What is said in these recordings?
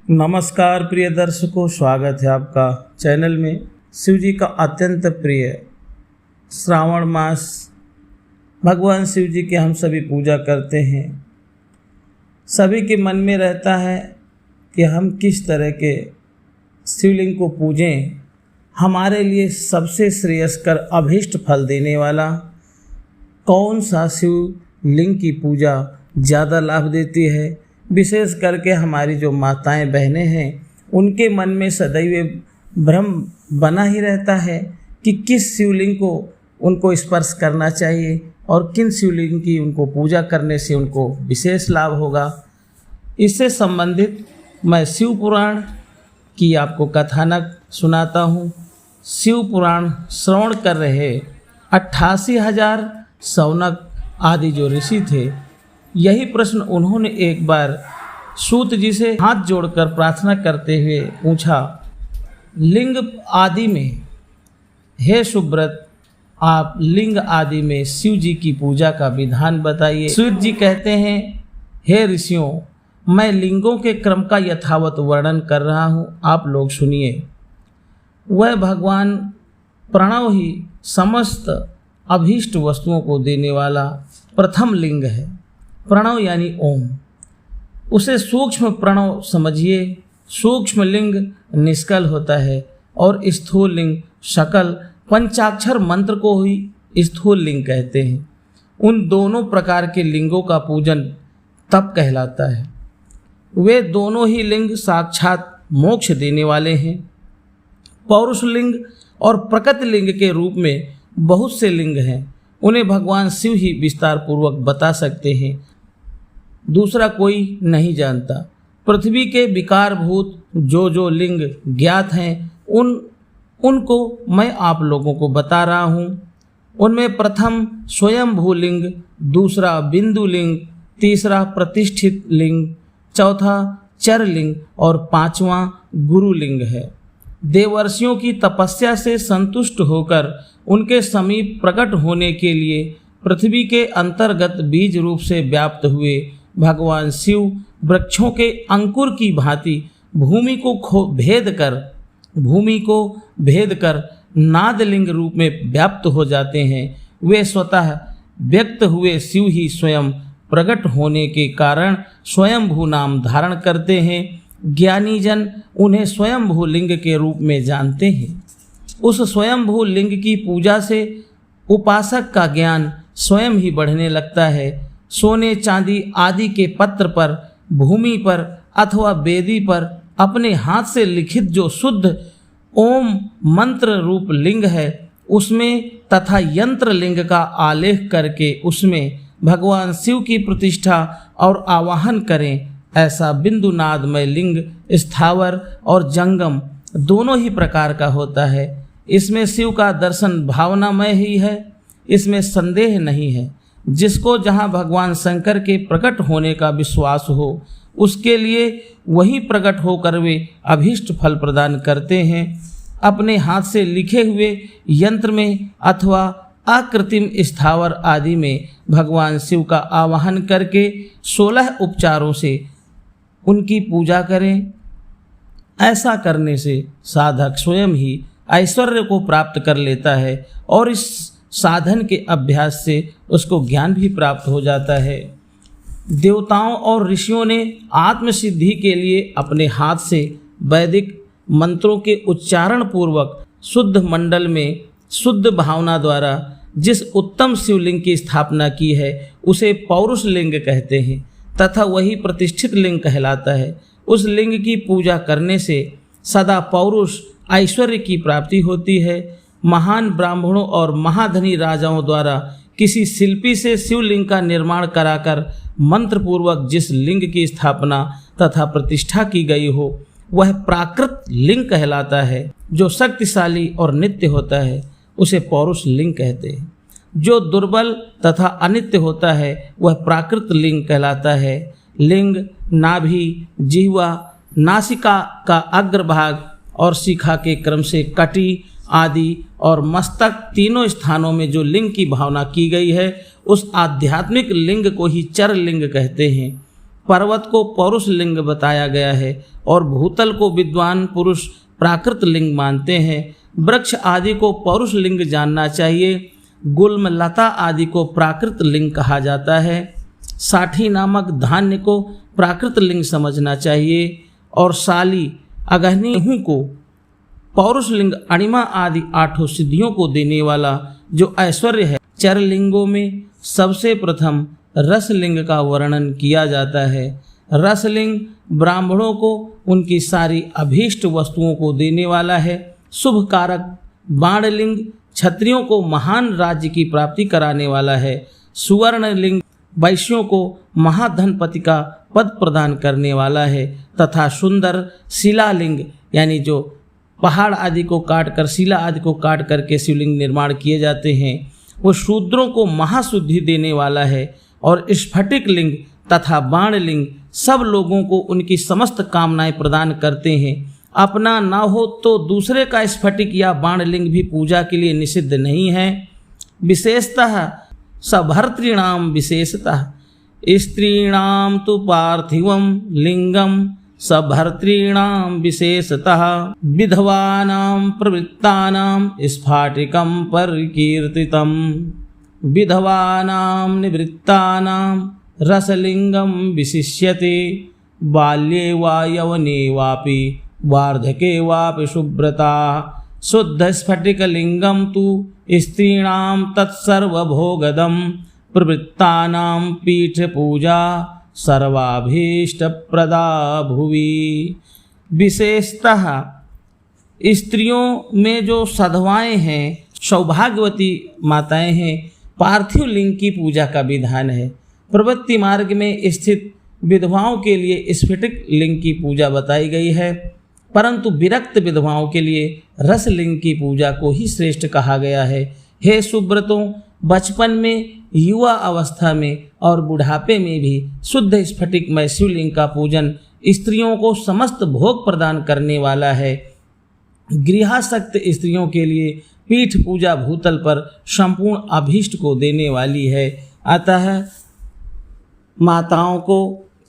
नमस्कार प्रिय दर्शकों, स्वागत है आपका चैनल में। शिव जी का अत्यंत प्रिय श्रावण मास, भगवान शिव जी की हम सभी पूजा करते हैं। सभी के मन में रहता है कि हम किस तरह के शिवलिंग को पूजें, हमारे लिए सबसे श्रेयस्कर अभीष्ट फल देने वाला कौन सा शिवलिंग की पूजा ज़्यादा लाभ देती है। विशेष करके हमारी जो माताएं बहनें हैं, उनके मन में सदैव भ्रम बना ही रहता है कि किस शिवलिंग को उनको स्पर्श करना चाहिए और किन शिवलिंग की उनको पूजा करने से उनको विशेष लाभ होगा। इससे संबंधित मैं शिव पुराण की आपको कथानक सुनाता हूँ। शिव पुराण श्रवण कर रहे 88,000 शौनक आदि जो ऋषि थे, यही प्रश्न उन्होंने एक बार सूत जी से हाथ जोड़कर प्रार्थना करते हुए पूछा, लिंग आदि में, हे सुब्रत, आप लिंग आदि में शिव जी की पूजा का विधान बताइए। सूत जी कहते हैं, हे ऋषियों, मैं लिंगों के क्रम का यथावत वर्णन कर रहा हूँ, आप लोग सुनिए। वह भगवान प्रणव ही समस्त अभीष्ट वस्तुओं को देने वाला प्रथम लिंग है। प्रणव यानी ओम, उसे सूक्ष्म प्रणव समझिए। सूक्ष्म लिंग निष्कल होता है और स्थूल लिंग सकल पंचाक्षर मंत्र को ही स्थूल लिंग कहते हैं। उन दोनों प्रकार के लिंगों का पूजन तप कहलाता है। वे दोनों ही लिंग साक्षात मोक्ष देने वाले हैं। पौरुष लिंग और प्रकृति लिंग के रूप में बहुत से लिंग हैं, उन्हें भगवान शिव ही विस्तार पूर्वक बता सकते हैं, दूसरा कोई नहीं जानता। पृथ्वी के विकारभूत जो लिंग ज्ञात हैं, उनको मैं आप लोगों को बता रहा हूँ। उनमें प्रथम स्वयंभू लिंग, दूसरा बिंदु लिंग, तीसरा प्रतिष्ठित लिंग, चौथा चर लिंग और पांचवा गुरु लिंग है। देवर्षियों की तपस्या से संतुष्ट होकर उनके समीप प्रकट होने के लिए पृथ्वी के अंतर्गत बीज रूप से व्याप्त हुए भगवान शिव वृक्षों के अंकुर की भांति भूमि को भेद कर नादलिंग रूप में व्याप्त हो जाते हैं। वे स्वतः व्यक्त हुए शिव ही स्वयं प्रकट होने के कारण स्वयंभू नाम धारण करते हैं। ज्ञानी जन उन्हें स्वयंभू लिंग के रूप में जानते हैं। उस स्वयंभू लिंग की पूजा से उपासक का ज्ञान स्वयं ही बढ़ने लगता है। सोने चांदी आदि के पत्र पर, भूमि पर अथवा वेदी पर अपने हाथ से लिखित जो शुद्ध ओम मंत्र रूप लिंग है, उसमें तथा यंत्र लिंग का आलेख करके उसमें भगवान शिव की प्रतिष्ठा और आवाहन करें। ऐसा बिंदुनादमय लिंग स्थावर और जंगम दोनों ही प्रकार का होता है। इसमें शिव का दर्शन भावनामय ही है, इसमें संदेह नहीं है। जिसको जहाँ भगवान शंकर के प्रकट होने का विश्वास हो, उसके लिए वही प्रकट होकर वे अभीष्ट फल प्रदान करते हैं। अपने हाथ से लिखे हुए यंत्र में अथवा अकृत्रिम स्थावर आदि में भगवान शिव का आवाहन करके 16 उपचारों से उनकी पूजा करें। ऐसा करने से साधक स्वयं ही ऐश्वर्य को प्राप्त कर लेता है और इस साधन के अभ्यास से उसको ज्ञान भी प्राप्त हो जाता है। देवताओं और ऋषियों ने आत्मसिद्धि के लिए अपने हाथ से वैदिक मंत्रों के उच्चारण पूर्वक शुद्ध मंडल में शुद्ध भावना द्वारा जिस उत्तम शिवलिंग की स्थापना की है, उसे पौरुष लिंग कहते हैं तथा वही प्रतिष्ठित लिंग कहलाता है। उस लिंग की पूजा करने से सदा पौरुष ऐश्वर्य की प्राप्ति होती है। महान ब्राह्मणों और महाधनी राजाओं द्वारा किसी शिल्पी से शिवलिंग का निर्माण कराकर मंत्रपूर्वक जिस लिंग की स्थापना तथा प्रतिष्ठा की गई हो, वह प्राकृत लिंग कहलाता है। जो शक्तिशाली और नित्य होता है, उसे पौरुष लिंग कहते हैं। जो दुर्बल तथा अनित्य होता है, वह प्राकृत लिंग कहलाता है। लिंग नाभि, जिह्वा, नासिका का अग्रभाग और शिखा के क्रम से कटी आदि और मस्तक तीनों स्थानों में जो लिंग की भावना की गई है, उस आध्यात्मिक लिंग को ही चर लिंग कहते हैं। पर्वत को पौरुष लिंग बताया गया है और भूतल को विद्वान पुरुष प्राकृत लिंग मानते हैं। वृक्ष आदि को पौरुष लिंग जानना चाहिए। गुल्म लता आदि को प्राकृत लिंग कहा जाता है। साठी नामक धान्य को प्राकृत लिंग समझना चाहिए और साली अगहनी गेहूं को पौरुष लिंग अणिमा आदि 8 सिद्धियों को देने वाला जो ऐश्वर्य है। चरलिंगों में सबसे प्रथम रसलिंग का वर्णन किया जाता है। रसलिंग ब्राह्मणों को उनकी सारी अभीष्ट वस्तुओं को देने वाला है। शुभ कारक बाणलिंग क्षत्रियों को महान राज्य की प्राप्ति कराने वाला है। सुवर्णलिंग वैश्यों को महाधनपति का पद प्रदान करने वाला है तथा सुंदर शिलालिंग यानी जो पहाड़ आदि को काट कर शिला आदि को काट करके शिवलिंग निर्माण किए जाते हैं वो शूद्रों को महाशुद्धि देने वाला है। और स्फटिक लिंग तथा बाणलिंग सब लोगों को उनकी समस्त कामनाएं प्रदान करते हैं। अपना ना हो तो दूसरे का स्फटिक या बाणलिंग भी पूजा के लिए निषिद्ध नहीं है। विशेषतः सभर्तॄणाम विशेषतः स्त्रीणाम तो पार्थिवम लिंगम सभर्तॄणाम विशेषतः विधवानां प्रवृत्तानां स्फाटिकं परिकीर्तितम् विधवानां निवृत्तानां रसलिंगं विशिष्यते बाल्ये वा यवने वापि वार्धके वापि शुभ्रता शुद्धस्फटिकलिंगं तु स्त्रीणां तत्सर्वभोगदं प्रवृत्तानां पीठपूजा सर्वाभीष्टप्रदा भुवि। विशेषतः स्त्रियों में जो साधवाएं हैं सौभाग्यवती माताएं हैं पार्थिव लिंग की पूजा का विधान है। प्रवृत्ति मार्ग में स्थित विधवाओं के लिए स्फटिक लिंग की पूजा बताई गई है परंतु विरक्त विधवाओं के लिए रस लिंग की पूजा को ही श्रेष्ठ कहा गया है। हे सुब्रतों बचपन में युवा अवस्था में और बुढ़ापे में भी शुद्ध स्फटिकमय शिवलिंग का पूजन स्त्रियों को समस्त भोग प्रदान करने वाला है। गृहासक्त स्त्रियों के लिए पीठ पूजा भूतल पर संपूर्ण अभीष्ट को देने वाली है। अतः माताओं को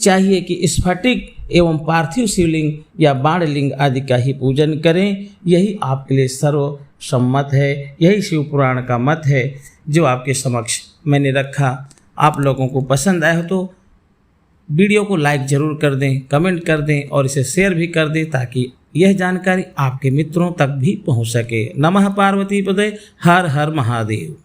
चाहिए कि स्फटिक एवं पार्थिव शिवलिंग या बाणलिंग आदि का ही पूजन करें। यही आपके लिए सर्वसम्मत है। यही शिव पुराण का मत है जो आपके समक्ष मैंने रखा। आप लोगों को पसंद आए हो तो वीडियो को लाइक ज़रूर कर दें, कमेंट कर दें और इसे शेयर भी कर दें ताकि यह जानकारी आपके मित्रों तक भी पहुंच सके। नमः पार्वती पदे हर हर महादेव।